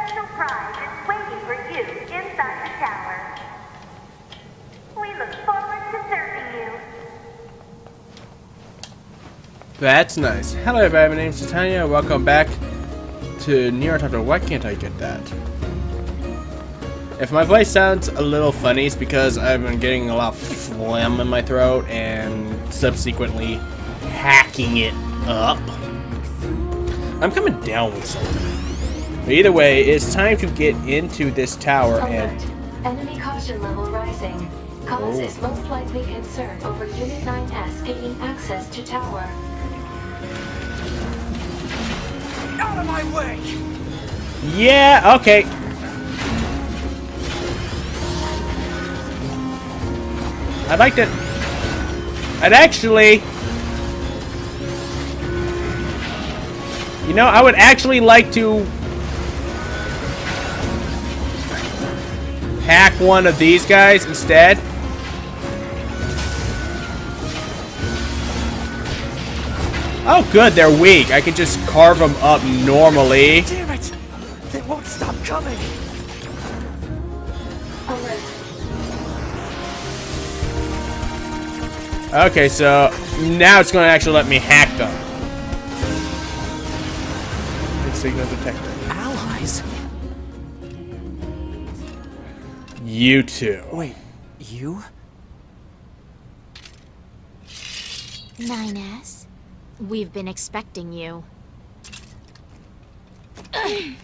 special prize is waiting for you inside the tower. We look forward to serving you. That's nice. Hello everybody, my name's Titania. Welcome back to NieR Automata. Why can't I get that? If my voice sounds a little funny, it's because I've been getting a lot of phlegm in my throat and subsequently hacking it up. I'm coming down with something. But either way, it's time to get into this tower and... Enemy caution level rising. Cause is most likely concern over Unit 9S gaining access to tower. Out of my way! Yeah, okay. I'd like to... I'd actually... You know, I would actually like to... hack one of these guys instead. Oh good, they're weak. I can just carve them up normally. Damn it! They won't stop coming! Okay, so now it's going to actually let me hack them. Signal detector. Allies? You two. Wait, you? 9S, we've been expecting you. The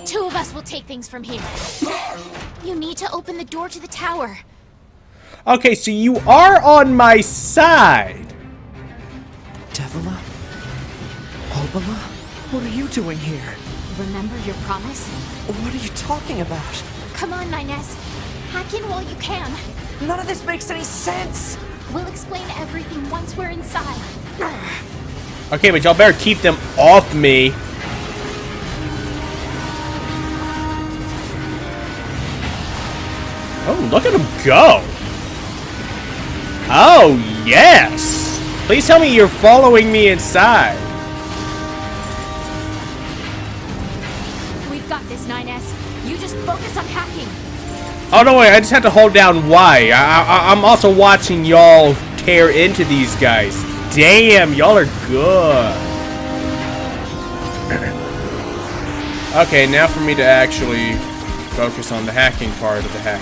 two of us will take things from here. You need to open the door to the tower. Okay, so you are on my side. Devola? Popola? What are you doing here? Remember your promise? What are you talking about? Come on, 9S. Hack in while you can. None of this makes any sense! We'll explain everything once we're inside. Okay, but y'all better keep them off me. Oh, look at him go. Oh, yes. Please tell me you're following me inside. We've got this, 9S. You just focus on hacking. Oh, no, wait. I just have to hold down Y. I'm also watching y'all tear into these guys. Damn, y'all are good. Okay, now for me to actually focus on the hacking part of the hack.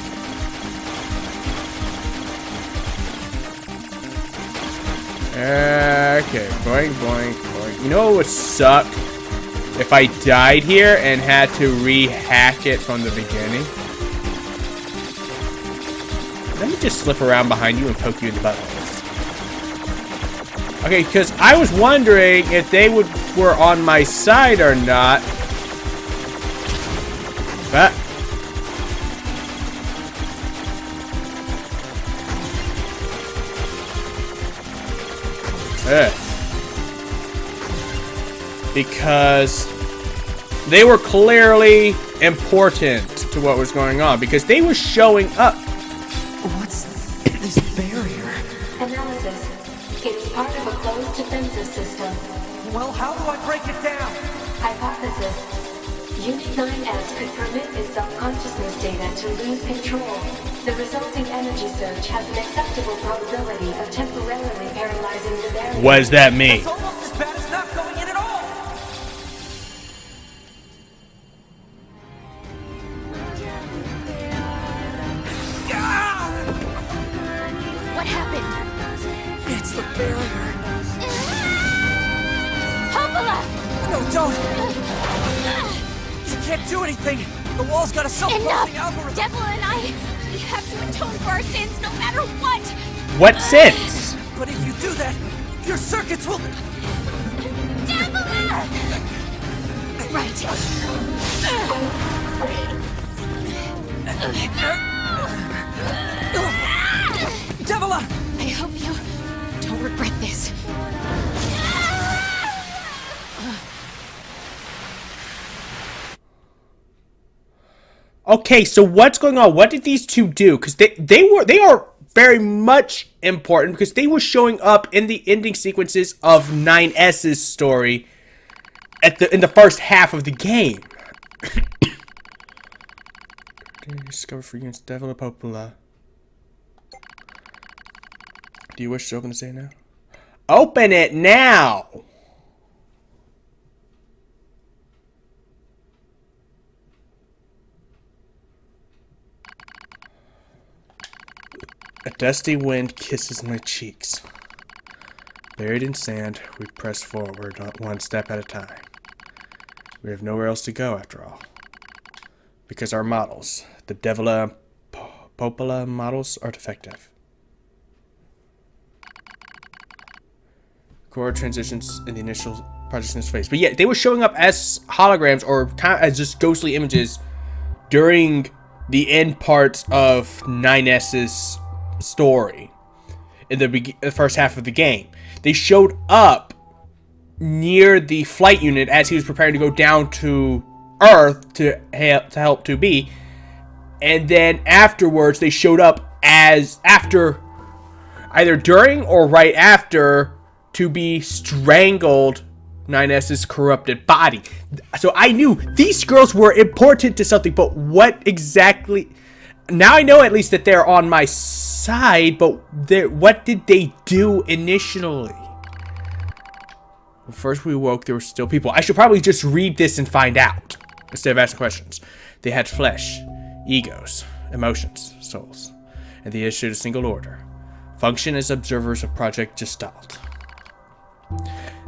Okay, boing, boing, boing. You know what would suck? If I died here and had to re-hack it from the beginning. Let me just slip around behind you and poke you in the buttholes. Okay, because I was wondering if they were on my side or not. But... because they were clearly important to what was going on because they were showing up. What's this barrier? Analysis. It's part of a closed defensive system. Well, how do I break it down? Hypothesis. Unit 9S could permit its self-consciousness data to lose control. The resulting energy surge has an acceptable probability of temporarily paralyzing the barrier. What does that mean? It's almost as bad as not going in at all! What happened? It's the barrier. Popola! No, don't! You can't do anything! The wall's got a self-closing algorithm! Devola and I, we have to atone for our sins no matter what! What sense? But if you do that, your circuits will... Devola! Right. Devola! I hope you don't regret this. Okay, so what's going on? What did these two do? Because they are very much important because they were showing up in the ending sequences of 9S's story in the first half of the game. Discover free units, Devola and Popola. Do you wish to open the save now? Open it now! A dusty wind kisses my cheeks. Buried in sand, we press forward one step at a time. We have nowhere else to go after all. Because our models, the Devola and Popola models, are defective. Core transitions in the initial projectionist phase. But yeah, they were showing up as holograms or kind of as just ghostly images during the end parts of 9S's story in the first half of the game. They showed up near the flight unit as he was preparing to go down to Earth to help 2B, and then afterwards they showed up as after, either during or right after, 2B strangled 9S's corrupted body. So I knew these girls were important to something, but what exactly? Now I know at least that they're on my side, but what did they do initially? When first we woke, there were still people. I should probably just read this and find out, instead of asking questions. They had flesh, egos, emotions, souls, and they issued a single order. Function as observers of Project Gestalt.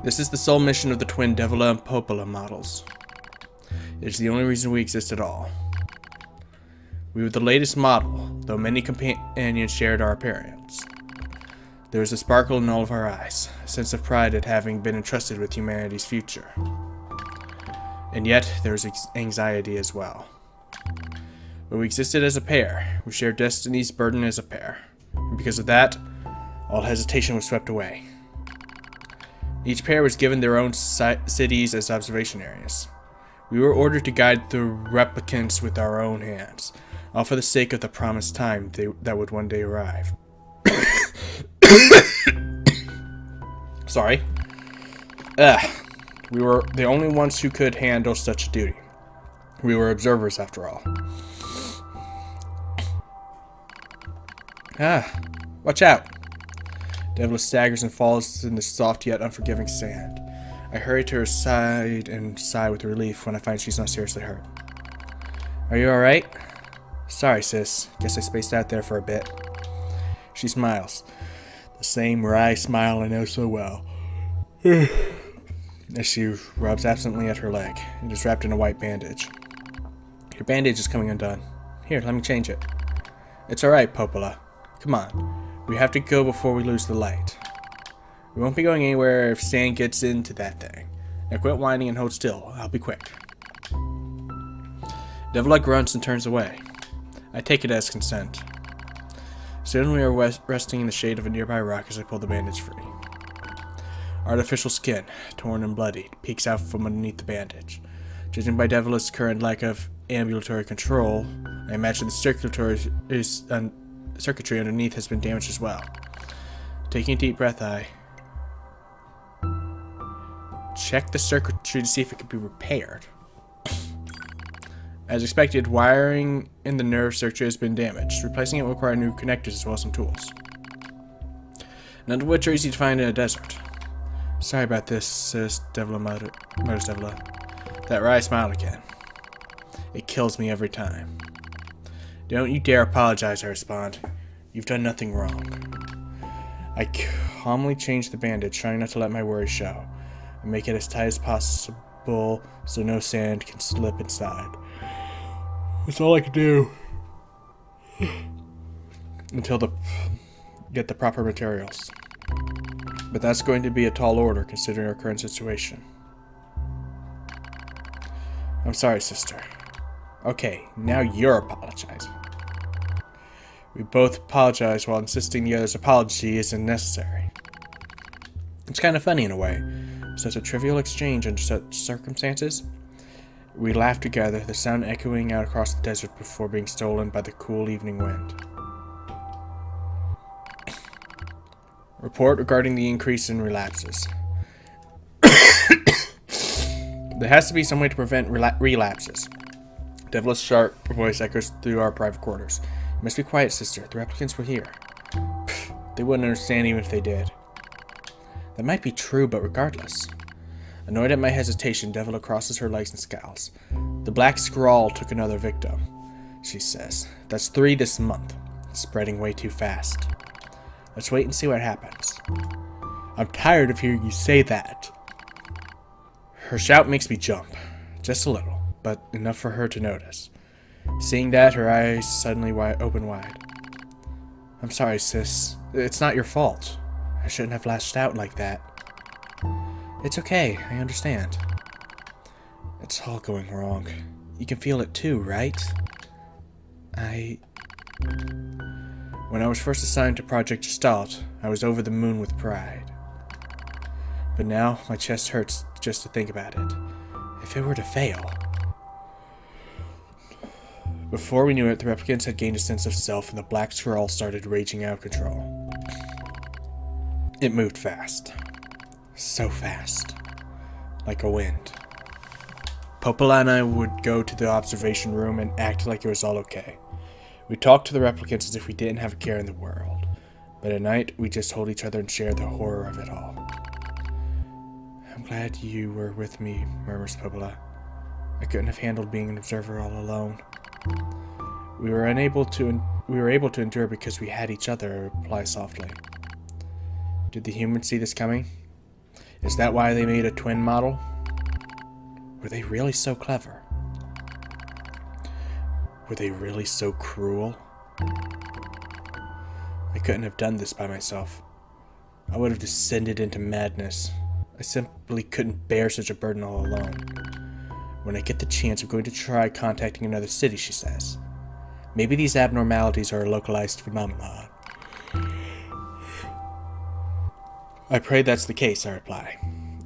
This is the sole mission of the twin Devola and Popola models. It is the only reason we exist at all. We were the latest model, though many companions shared our appearance. There was a sparkle in all of our eyes, a sense of pride at having been entrusted with humanity's future. And yet, there was anxiety as well. But we existed as a pair. We shared destiny's burden as a pair. And because of that, all hesitation was swept away. Each pair was given their own cities as observation areas. We were ordered to guide the replicants with our own hands, all for the sake of the promised time that would one day arrive. Sorry. We were the only ones who could handle such a duty. We were observers after all. Watch out. Devola staggers and falls in the soft yet unforgiving sand. I hurry to her side and sigh with relief when I find she's not seriously hurt. Are you alright? Sorry, sis. Guess I spaced out there for a bit. She smiles. The same wry smile I know so well. As she rubs absently at her leg. It is wrapped in a white bandage. Your bandage is coming undone. Here, let me change it. It's alright, Popola. Come on. We have to go before we lose the light. We won't be going anywhere if sand gets into that thing. Now quit whining and hold still. I'll be quick. Devola grunts and turns away. I take it as consent. Soon we are resting in the shade of a nearby rock as I pull the bandage free. Artificial skin, torn and bloodied, peeks out from underneath the bandage. Judging by Devola's current lack of ambulatory control, I imagine the circuitry underneath has been damaged as well. Taking a deep breath, I check the circuitry to see if it can be repaired. As expected, wiring in the nerve circuitry has been damaged. Replacing it will require new connectors as well as some tools, none of which are easy to find in a desert. Sorry about this, sis, Devola mutters Devola. That wry smile again. It kills me every time. Don't you dare apologize, I respond. You've done nothing wrong. I calmly change the bandage, trying not to let my worries show. I make it as tight as possible so no sand can slip inside. That's all I can do. Until get the proper materials. But that's going to be a tall order considering our current situation. I'm sorry, sister. Okay, now you're apologizing. We both apologize while insisting the other's apology isn't necessary. It's kind of funny in a way. Such a trivial exchange under such circumstances. We laugh together, the sound echoing out across the desert before being stolen by the cool evening wind. Report regarding the increase in relapses. There has to be some way to prevent relapses. Devola's sharp voice echoes through our private quarters. You must be quiet, sister. The replicants were here. Pfft, they wouldn't understand even if they did. That might be true, but regardless. Annoyed at my hesitation, Devola crosses her legs and scowls. The black scrawl took another victim, she says. That's 3 this month. It's spreading way too fast. Let's wait and see what happens. I'm tired of hearing you say that. Her shout makes me jump. Just a little, but enough for her to notice. Seeing that, her eyes suddenly open wide. I'm sorry, sis. It's not your fault. I shouldn't have lashed out like that. It's okay, I understand. It's all going wrong. You can feel it too, right? When I was first assigned to Project Gestalt, I was over the moon with pride. But now, my chest hurts just to think about it. If it were to fail... Before we knew it, the replicants had gained a sense of self and the black scroll started raging out of control. It moved fast. So fast. Like a wind. Popola and I would go to the observation room and act like it was all okay. We talked to the replicants as if we didn't have a care in the world. But at night, we just hold each other and share the horror of it all. I'm glad you were with me, murmurs Popola. I couldn't have handled being an observer all alone. We were able to endure because we had each other, I reply softly. Did the humans see this coming? Is that why they made a twin model? Were they really so clever? Were they really so cruel? I couldn't have done this by myself. I would have descended into madness. I simply couldn't bear such a burden all alone. When I get the chance, I'm going to try contacting another city, she says. Maybe these abnormalities are a localized phenomenon. I pray that's the case, I reply.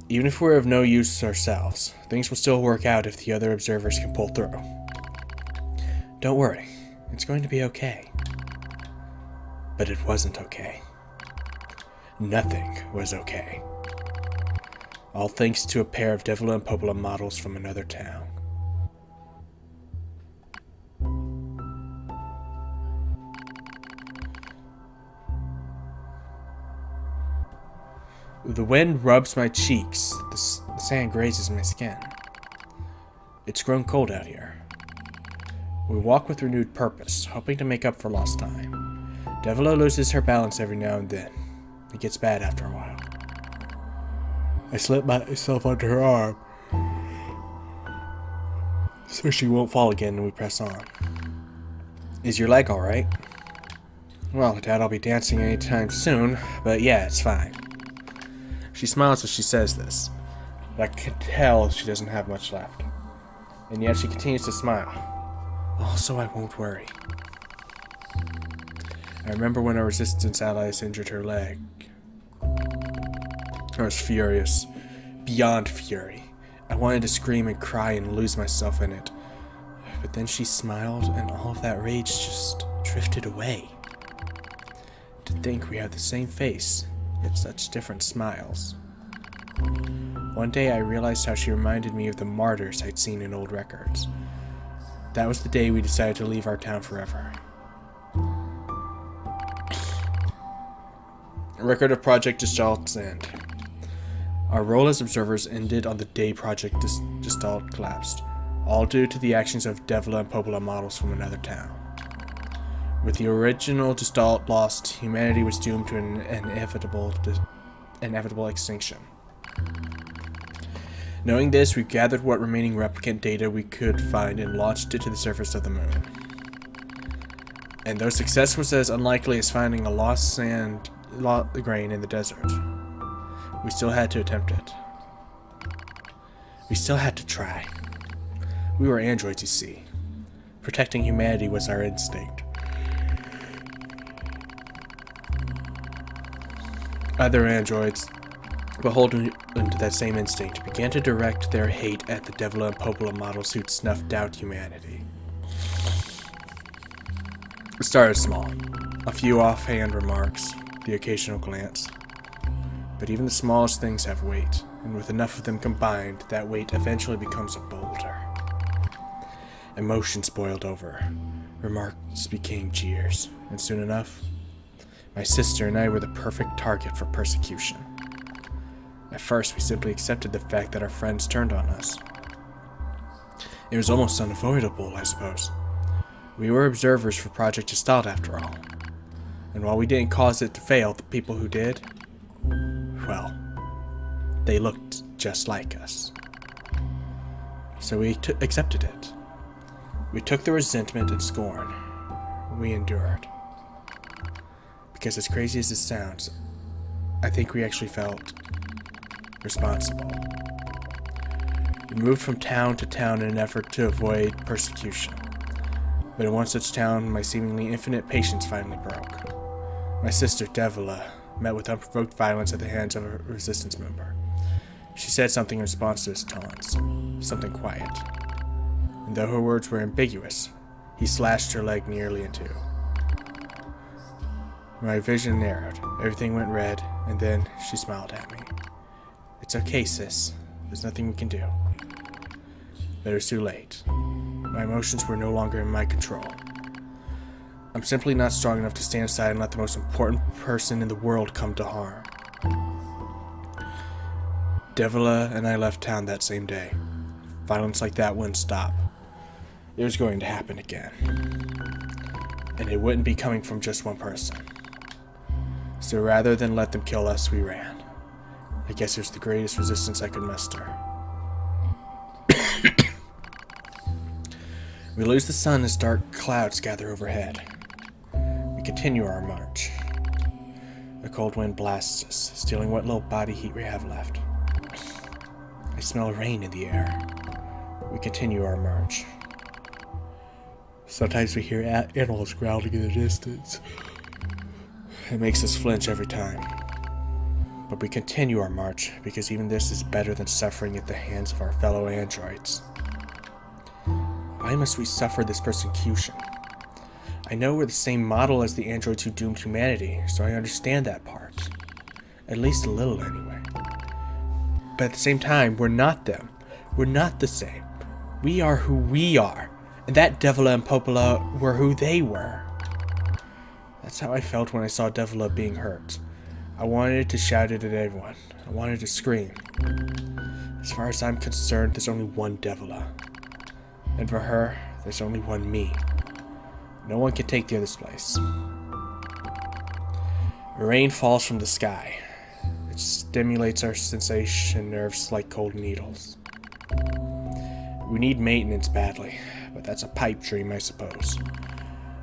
Even if we're of no use ourselves, things will still work out if the other observers can pull through. Don't worry, it's going to be okay. But it wasn't okay. Nothing was okay. All thanks to a pair of Devola and Popola models from another town. The wind rubs my cheeks. The sand grazes my skin. It's grown cold out here. We walk with renewed purpose, hoping to make up for lost time. Devola loses her balance every now and then. It gets bad after a while. I slip myself under her arm so she won't fall again, and we press on. Is your leg alright? Well, I doubt I'll be dancing anytime soon, but yeah, it's fine. She smiles as she says this, but I can tell she doesn't have much left. And yet she continues to smile. Also, I won't worry. I remember when our resistance allies injured her leg. I was furious. Beyond fury. I wanted to scream and cry and lose myself in it. But then she smiled and all of that rage just drifted away. To think we have the same face, yet such different smiles. One day I realized how she reminded me of the martyrs I'd seen in old records. That was the day we decided to leave our town forever. A record of Project Gestalt's end. Our role as observers ended on the day Project Gestalt collapsed, all due to the actions of Devola and Popola models from another town. With the original Gestalt lost, humanity was doomed to an inevitable extinction. Knowing this, we gathered what remaining replicant data we could find and launched it to the surface of the moon. And though success was as unlikely as finding a lost sand grain in the desert, we still had to attempt it. We still had to try. We were androids, you see. Protecting humanity was our instinct. Other androids, beholden to that same instinct, began to direct their hate at the Devola and Popola models who'd snuffed out humanity. It started small. A few offhand remarks, the occasional glance. But even the smallest things have weight. and with enough of them combined, that weight eventually becomes a boulder. Emotions boiled over. Remarks became jeers, and soon enough, my sister and I were the perfect target for persecution. At first, we simply accepted the fact that our friends turned on us. It was almost unavoidable, I suppose. We were observers for Project Gestalt, after all. And while we didn't cause it to fail, the people who did, well, they looked just like us. So we accepted it. We took the resentment and scorn. We endured. Because as crazy as it sounds, I think we actually felt responsible. We moved from town to town in an effort to avoid persecution. But in one such town, my seemingly infinite patience finally broke. My sister, Devola, met with unprovoked violence at the hands of a resistance member. She said something in response to his taunts, something quiet. And though her words were ambiguous, he slashed her leg nearly in two. My vision narrowed, everything went red, and then she smiled at me. "It's okay, sis. There's nothing we can do." But it was too late. My emotions were no longer in my control. I'm simply not strong enough to stand aside and let the most important person in the world come to harm. Devola and I left town that same day. Violence like that wouldn't stop. It was going to happen again. And it wouldn't be coming from just one person. So rather than let them kill us, we ran. I guess it was the greatest resistance I could muster. We lose the sun as dark clouds gather overhead. We continue our march. A cold wind blasts us, stealing what little body heat we have left. I smell rain in the air. We continue our march. Sometimes we hear animals growling in the distance. It makes us flinch every time. But we continue our march, because even this is better than suffering at the hands of our fellow androids. Why must we suffer this persecution? I know we're the same model as the androids who doomed humanity, so I understand that part. At least a little, anyway. But at the same time, we're not them. We're not the same. We are who we are, and that Devola and Popola were who they were. That's how I felt when I saw Devola being hurt. I wanted to shout it at everyone. I wanted to scream. As far as I'm concerned, there's only one Devola. And for her, there's only one me. No one can take the other's place. Rain falls from the sky. It stimulates our sensation nerves like cold needles. We need maintenance badly, but that's a pipe dream, I suppose.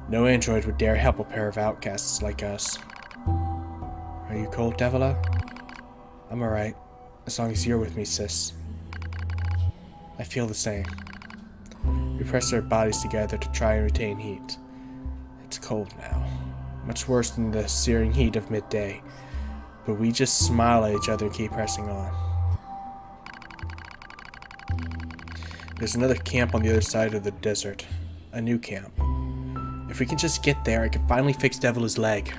No android would dare help a pair of outcasts like us. Are you cold, Devola? I'm alright, as long as you're with me, sis. I feel the same. We press our bodies together to try and retain heat. It's cold now, much worse than the searing heat of midday, but we just smile at each other and keep pressing on. There's another camp on the other side of the desert, a new camp. If we can just get there, I can finally fix Devola's leg.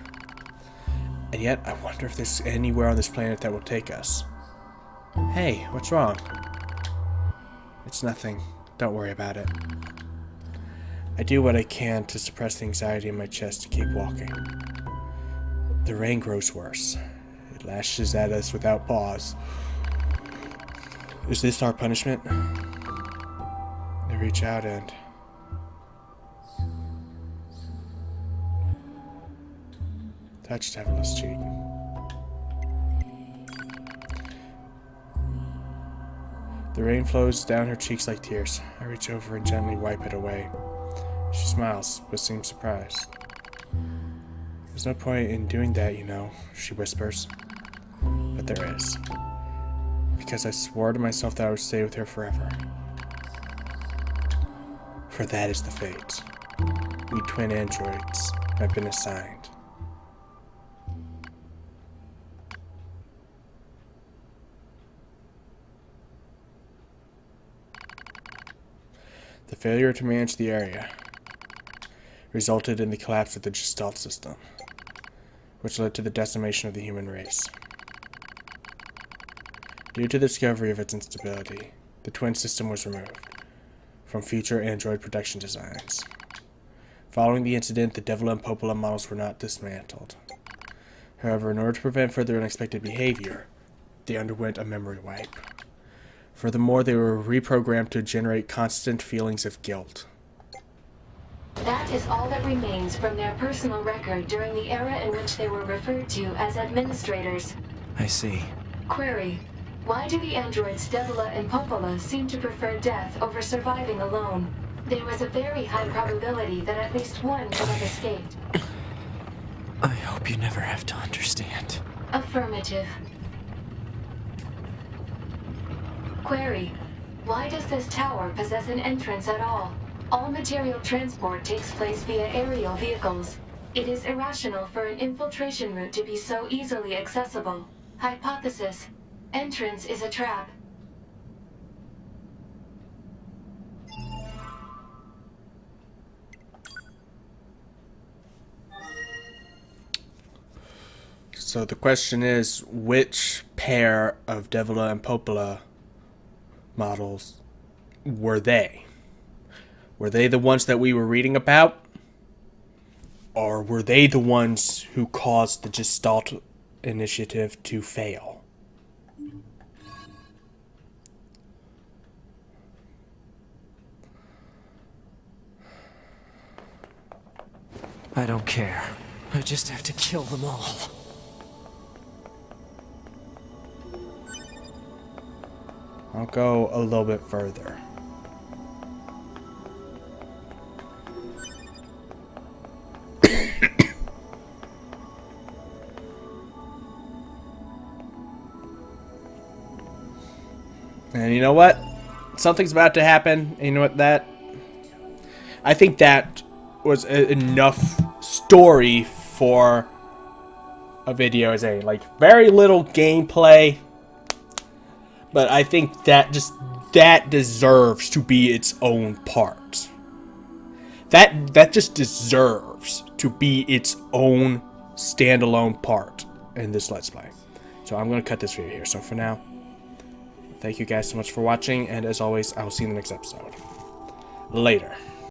And yet, I wonder if there's anywhere on this planet that will take us. Hey, what's wrong? It's nothing. Don't worry about it. I do what I can to suppress the anxiety in my chest to keep walking. The rain grows worse. It lashes at us without pause. Is this our punishment? I reach out and... touch Devola's cheek. The rain flows down her cheeks like tears. I reach over and gently wipe it away. She smiles, but seems surprised. There's no point in doing that, you know, she whispers. But there is. Because I swore to myself that I would stay with her forever. For that is the fate we twin androids have been assigned. The failure to manage the area resulted in the collapse of the Gestalt system, which led to the decimation of the human race. Due to the discovery of its instability, the twin system was removed from future Android production designs. Following the incident, the Devola and Popola models were not dismantled. However, in order to prevent further unexpected behavior, they underwent a memory wipe. Furthermore, they were reprogrammed to generate constant feelings of guilt. That is all that remains from their personal record during the era in which they were referred to as administrators. I see. Query: why do the androids Devola and Popola seem to prefer death over surviving alone? There was a very high probability that at least one could have escaped. I hope you never have to understand. Affirmative. Query: why does this tower possess an entrance at all? All material transport takes place via aerial vehicles. It is irrational for an infiltration route to be so easily accessible. Hypothesis: entrance is a trap. So the question is, which pair of Devola and Popola models were they? Were they the ones that we were reading about? Or were they the ones who caused the Gestalt initiative to fail? I don't care. I just have to kill them all. I'll go a little bit further. And you know what? Something's about to happen. You know what? I think that was enough story for a video as a, like, very little gameplay. But I think that deserves to be its own part. That just deserves to be its own standalone part in this Let's Play. So I'm going to cut this video here. So for now, thank you guys so much for watching, and as always, I will see you in the next episode. Later.